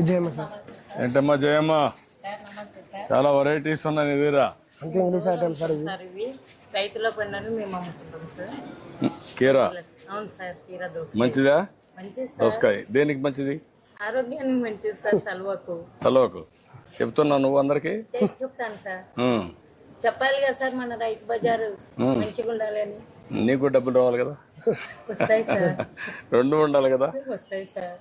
Jayamma sir. ఏంటమ్మా జయమ్మ, చాలా varieties ఉన్నాయి నీ దగ్గర. అంతే ఇంగ్లీష్ ఐటమ్ సార్ ఇవి. ఇవి రైతుల పండుగను మేము అమ్ముకుంటాం సార్. కీరా అవును సార్, కీరా దోస మంచిదా? మంచిది సార్. దోసకాయ దేనికి మంచిది? ఆరోగ్యానికి మంచిది సార్. చలవకు చెప్తున్నావు నువ్వు అందరికి. చెప్తాను సార్. చెప్పాలి కదా సార్, మన రైతు బజారు మంచిగా ఉండాలి అని. నీకు డబ్బులు రావాలి కదా. వస్తాయి సార్. రెండు ఉండాలి కదా. వస్తాయి సార్.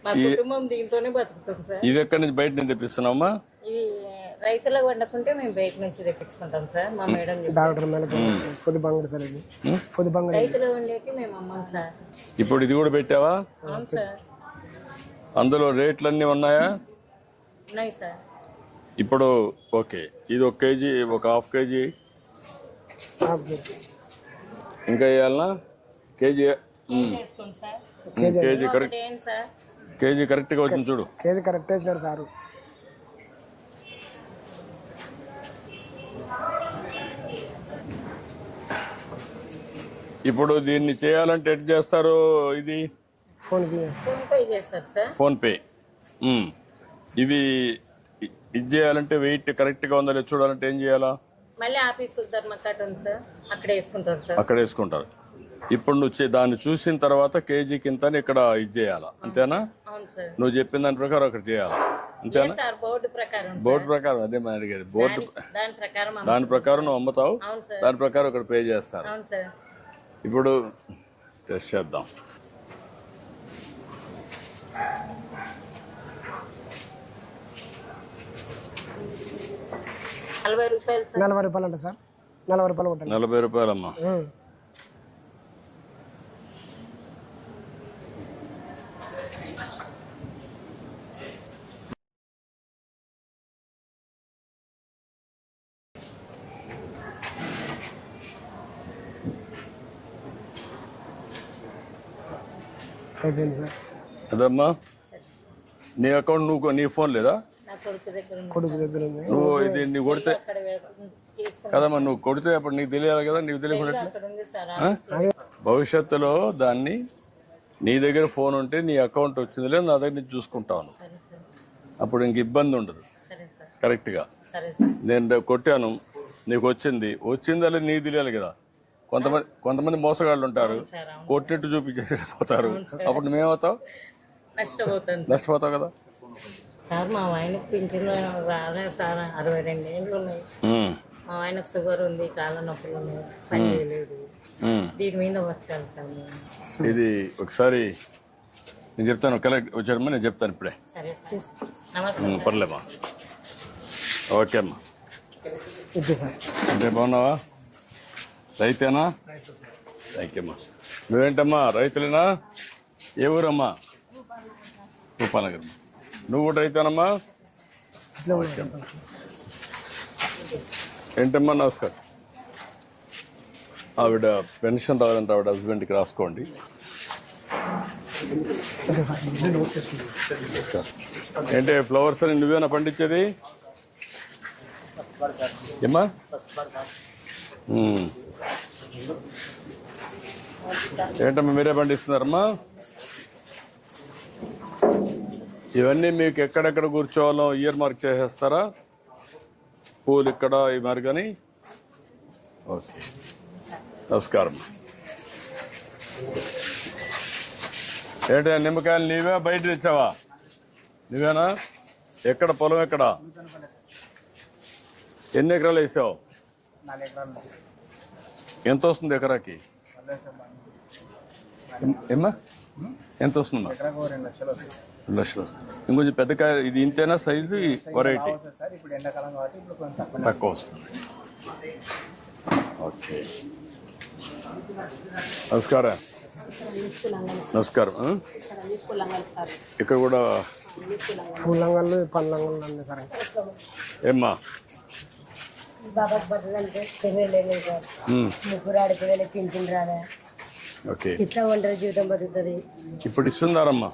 మా కుటుంబం దీంతోనే బతుకుతాం సార్. ఇవి ఎక్కడి నుంచి బయట నుంచి తెప్పిస్తున్నామా? ఇవి రైతులకు వండుకుంటే మేము బయట నుంచి తెప్పించుకుంటాం సార్. మా మేడం డాక్టర్ పొద్దు బంగడి సార్ ఇది. పొద్దు బంగడి రైతులు వండేకి మేము అమ్మాం సార్. ఇప్పుడు ఇది కూడా పెట్టావా? అవును సార్. అందులో రేట్లు అన్నీ ఉన్నాయా? ఉన్నాయి సార్. ఇప్పుడు ఓకే, ఇది 1 కేజీ, ఒక ½ కేజీ ఇంకా వేయాలనా? కేజీ వేసుకోండి సార్. కేజీ కరెక్ట్, కేజీ కరెక్ట్గా వచ్చింది చూడు. కేజీ కరెక్ట్ వేసినాడు సారు. ఇప్పుడు దీన్ని చేయాలంటే ఎట్ చేస్తారు? ఇది ఫోన్ పే చేస్తారు సార్. PhonePe. ఇవి ఇది చేయాలంటే వెయిట్ కరెక్ట్గా ఉందా లేదు చూడాలంటే ఏం చేయాలా? మళ్ళీ ఆఫీస్ ధర్మకట్ ఉంది సార్, అక్కడ వేసుకుంటారు సార్. అక్కడ వేసుకుంటారు. ఇప్పుడు నువ్వు దాన్ని చూసిన తర్వాత కేజీ కింద ఇక్కడ ఇది చేయాలా, అంతేనా? అవును సార్. నువ్వు చెప్పిన దాని ప్రకారం అక్కడ చేయాలా, అంతేనా? బోర్డు ప్రకారం. బోర్డు ప్రకారం అదే మనం అడిగేది. బోర్డు దాని ప్రకారం నువ్వు అమ్ముతావు, అవును సార్. దాని ప్రకారం ఇక్కడ పే చేస్తారు. అవును సార్. ఇప్పుడు టెస్ట్ చేద్దాం. రూపాయలు సార్. 40 రూపాయలు అంట సార్. 40 రూపాయలు ఉంటుంది. 40 రూపాయలమ్మా. అయిపోయింది సార్. అదమ్మా నీ అకౌంట్ నువ్వు నీ ఫోన్ లేదా? కొడుకు దగ్గర ఉంది. నువ్వు ఇది నీకు కొడితే కదమ్మా, నువ్వు కొడితే అప్పుడు నీకు తెలియాలి కదా. నీకు తెలియకుండా భవిష్యత్తులో దాన్ని నీ దగ్గర ఫోన్ ఉంటే నీ అకౌంట్ వచ్చింది లేదు నా దగ్గర నుంచి చూసుకుంటాను. అప్పుడు ఇంక ఇబ్బంది ఉండదు. కరెక్ట్గా నేను కొట్టాను, నీకు వచ్చిందా లేదు నీకు తెలియాలి కదా. కొంతమంది మోసగాళ్ళు ఉంటారు, కొట్టినట్టు చూపించేసి పోతారు. అప్పుడు నువ్వేమవుతావు? నష్టపోతావు కదా సార్. మా ఆయనకు పింఛన్ రాలే సార్. 62 ఏళ్ళు ఉన్నాయి. మా ఆయనకు షుగర్ ఉంది, కాళ్ళ నొప్పులు ఉన్నాయి, పని చేయలేదు. దీని మీద బతకాలి సార్. ఇది ఒకసారి నేను చెప్తాను, కలెక్ట్ వచ్చాడమ్మా, నేను చెప్తాను ఇప్పుడే. సరే సార్. నమస్తే. పర్లేమ్మా. ఓకే అమ్మా. అంటే బాగున్నావా? రైతేనా? థ్యాంక్ యూ అమ్మా. నువ్వేంటమ్మా రైతులేనా? ఏ ఊరమ్మా? భూపాలనగర్. నువ్వు కూడా రైతేనమ్మా? ఏంటమ్మా నమస్కారం. ఆవిడ పెన్షన్ రాదంటే ఆవిడ హస్బెండ్కి రాసుకోండి. ఏంటి ఫ్లవర్స్ అని నువ్వేనా పండించేది? ఏమ్మా? ఏంటమ్మా మీరే పండిస్తున్నారమ్మా? ఇవన్నీ మీకు ఎక్కడెక్కడ కూర్చోవాలో ఇయర్ మార్క్ చేసేస్తారా? పూలు ఇక్కడ ఈ మార్గని. ఓకే నమస్కారం. ఏంటి నిమ్మకాయలు నీవే బయట తెచ్చావా? నువ్వేనా? ఎక్కడ పొలం ఎక్కడ? ఎన్ని ఎకరాలు వేసావు? ఎంత వస్తుంది ఎకరాకి? ఏమ్మా ఎంత వస్తుందమ్మా? 2 లక్షలు వస్తుంది. ఇంకొంచెం పెద్ద కాయ ఇది ఇంతేనా సైజు? వెరైటీ తక్కువ వస్తుంది. ఓకే నమస్కారం. నమస్కారం. ఇక్కడ కూడా పూలంగళ్ళు పండ్లంగళ్ళు ఉంది సార్. ఏమ్మా? ముగ్గురు ఆడపిల్లలకి పింఛన్ రాదా? ఓకే ఇట్లా ఒంటరి జీవితం బతుకుతుంది. ఇప్పుడు ఇస్తున్నారమ్మా.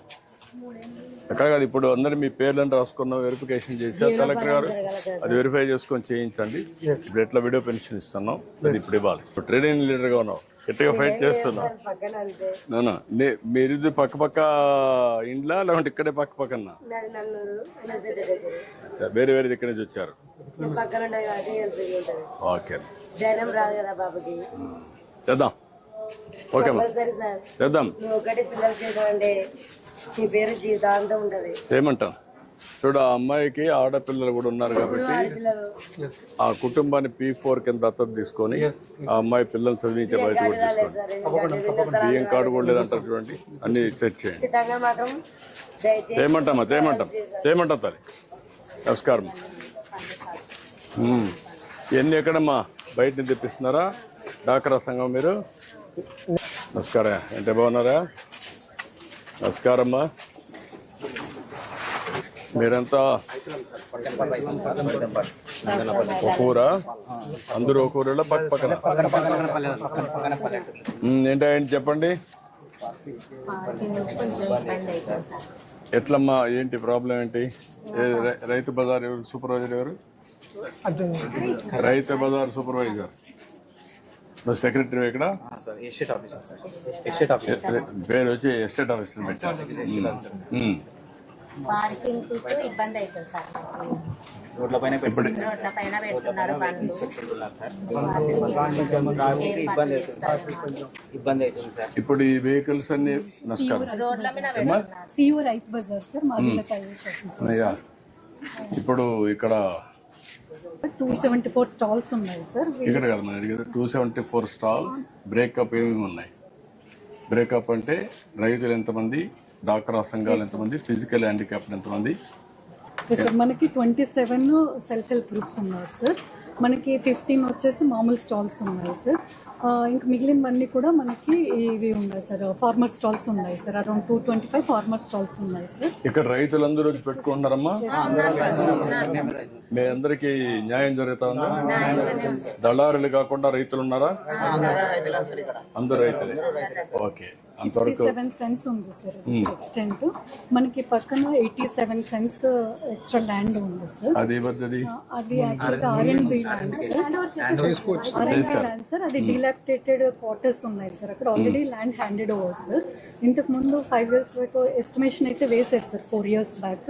ఎక్కడ కాదు, ఇప్పుడు అందరు మీ పేర్లను రాసుకున్న వెరిఫికేషన్ చేశారు కలెక్టర్ గారు. అది వెరిఫై చేసుకొని చేయించండి. ఇప్పుడు ఎట్లా వీడియో పెన్షన్ ఇస్తున్నాం అది ఇప్పుడు ఇవ్వాలి. ఇప్పుడు ట్రేడ్ యూనియన్ లీడర్గా ఉన్నావు, గట్టిగా ఫైట్ చేస్తున్నా పక్కన అంతే నానా మీరు ఇది పక్క పక్క ఇండ్లా లేకుంటే ఇక్కడే పక్క పక్కన నాది నల్లూరు నాది పెద్ద దగ్గర వేరే వేరే దగ్గర నుంచి వచ్చారు నేను పక్కన ఉంటాయి కాబట్టి హెల్ప్ ఉంటుంది ఓకే ధైర్యం రాదు కదా బాబుకి చేద్దాం ఓకే అమ్మా సరే సార్ చేద్దాం నువ్వు ఒకటి పిల్లలు చేసావంటే నీ పేరు జీవితాంతం ఉంటది ఏమంటాం చూడు ఆ అమ్మాయికి ఆడపిల్లలు కూడా ఉన్నారు కాబట్టి పిల్లలు ఆ కుటుంబాన్ని P4 కింద దత్తత తీసుకొని ఆ అమ్మాయి పిల్లలు చదివించే బయట కూడా తీసుకోండి సార్ ఎందుకంటే బియ్యం కార్డు కూడా లేదంటారు చూడండి అన్ని సెట్ చేయండి ఖచ్చితంగా మాత్రం దయచేసి చేయమంటామా చేయమంటాం తల్లి నమస్కారం ఇవన్నీ ఎక్కడమ్మా బయట నుంచి తెప్పిస్తున్నారా డాక్రా సంఘం మీరు నమస్కారం అంటే బాగున్నారా నమస్కారమ్మా మీరంతా ఒక ఊరా అందరూ ఒక ఊరిలో పక్క పక్కన ఏంటి చెప్పండి ఎట్లమ్మా ఏంటి ప్రాబ్లం ఏంటి రైతు బజార్ ఎవరు సూపర్వైజర్ ఎవరు రైతు బజార్ సూపర్వైజర్ నువ్వు సెక్రటరీ ఇక్కడ పేరు వచ్చి ఎస్టేట్ ఆఫీసర్ పెట్టారు పార్కింగ్ ఇబ్బంది అవుతుంది సార్ ఇప్పుడు రోడ్ల పైన పెడుతున్నారు బండ్లు ఇబ్బంది అవుతుంది సార్. ఇప్పుడు ఈ వెహికల్స్ అన్ని నమస్కారం రోడ్ల మీద పెడుతున్నారు CEO Rythu Bazar sir మాదిల tiles office అయ్యా ఇప్పుడు ఇక్కడ 274 స్టాల్స్ ఉన్నాయి సార్ ఇక్కడ కదా మన అడిగేది 274 స్టాల్స్ బ్రేకప్ ఏమేమి ఉన్నాయి బ్రేకప్ అంటే రైతులు ఎంతమంది డాక్రా సంఘాలు ఎంతమంది ఫిజికల్ హ్యాండిక్యాప్డ్ ఎంతమంది సార్ మనకి 27 సెల్ఫ్ హెల్ప్ గ్రూప్స్ ఉన్నాయి సార్ మనకి 15 వచ్చేసి మామూలు స్టాల్స్ ఉన్నాయి సార్ ఇంకా మిగిలినవన్నీ కూడా మనకి ఇవి ఉన్నాయి సార్ ఫార్మర్ స్టాల్స్ ఉన్నాయి సార్ అరౌండ్ 225 ఫార్మర్ స్టాల్స్ ఉన్నాయి సార్ ఇక్కడ రైతులందరూ వచ్చి పెట్టుకుంటున్నారమ్మా మీ అందరికి న్యాయం జరుగుతా ఉందా దళారులు కాకుండా రైతులు ఉన్నారా అందరు రైతులే ఓకే అంతవరకు 67 సెన్స్ ఉంది సార్ ఎక్స్టెంట్ మనకి పక్కన 87 సెన్స్ ఎక్స్ట్రా ల్యాండ్ ఉంది సార్ అది పద్ధతి అది యాక్చువల్గా R&B ల్యాండ్ సార్ అది డిలాపిడేటెడ్ క్వార్టర్స్ ఉన్నాయి సార్ అక్కడ already land handed over sir ఇంతకు ముందు 5 years బ్యాక్ ఎస్టిమేషన్ అయితే వేసారు సార్ 4 years బ్యాక్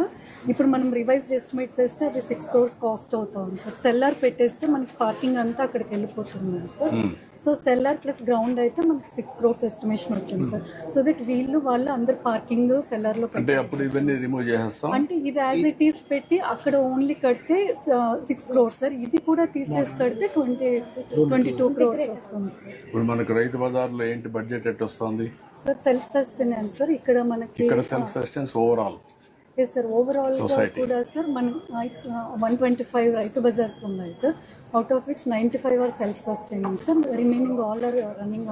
ఇప్పుడు మనం రివైజ్ ఎస్టిమేట్ చేస్తే అది 6 crores కాస్ట్ అవుతుంది సార్ సెల్లార్ పెట్టేస్తే మనకి పార్కింగ్ అంతా అక్కడికి వెళ్ళిపోతుంది sir so cellar plus ground అయితే మనకి 6 crores ఎస్టిమేషన్ వచ్చింది సార్ సో దట్ వాళ్ళు అందరు పార్కింగ్ సెల్లార్ లో అంటే అప్పుడు ఇవన్నీ రిమూవ్ చేసేస్తాం అంటే ఇది యాజ్ ఇట్ ఈస్ పెట్టి అక్కడ ఓన్లీ కడితే 6 crores సార్ ఇది కూడా తీసేసి కడితే 22 crores వస్తుంది సార్ ఇప్పుడు మనకు రైతు బజార్లో ఏంటి బడ్జెట్ ఎట్ వస్తుంది సార్ సెల్ఫ్ సస్టైనెన్స్ సార్ ఇక్కడ మనకి ఇక్కడ self sustenance overall yes sir overall కూడా సార్ మన 125 రైతు బజార్స్ ఉన్నాయి sir out of which 95 are self sustaining sir remaining all are running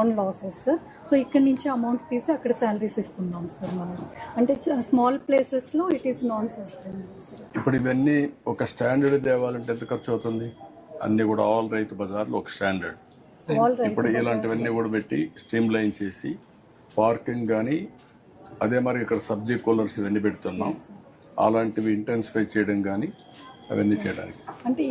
on losses sir so ఇక్కడ నుంచి అమౌంట్ తీసి అక్కడ శాలరీస్ ఇస్తున్నాం సార్ మనం అంటే స్మాల్ ప్లేసెస్లో it is non sustainable sir ఇప్పుడు ఇవన్నీ ఒక స్టాండర్డ్ తేవాలంటే ఎంత ఖర్చు అవుతుంది అన్ని కూడా ఆల్ రైతు బజార్లో ఒక స్టాండర్డ్ ఇప్పుడు ఇలాంటివన్నీ కూడా పెట్టి స్ట్రీమ్ లైన్ చేసి పార్కింగ్ కానీ అదే మరి ఇక్కడ సబ్జీ కూలర్స్ ఇవన్నీ పెడుతున్నాం అలాంటివి ఇంటెన్సిఫై చేయడం కానీ అవన్నీ చేయడానికి అంటే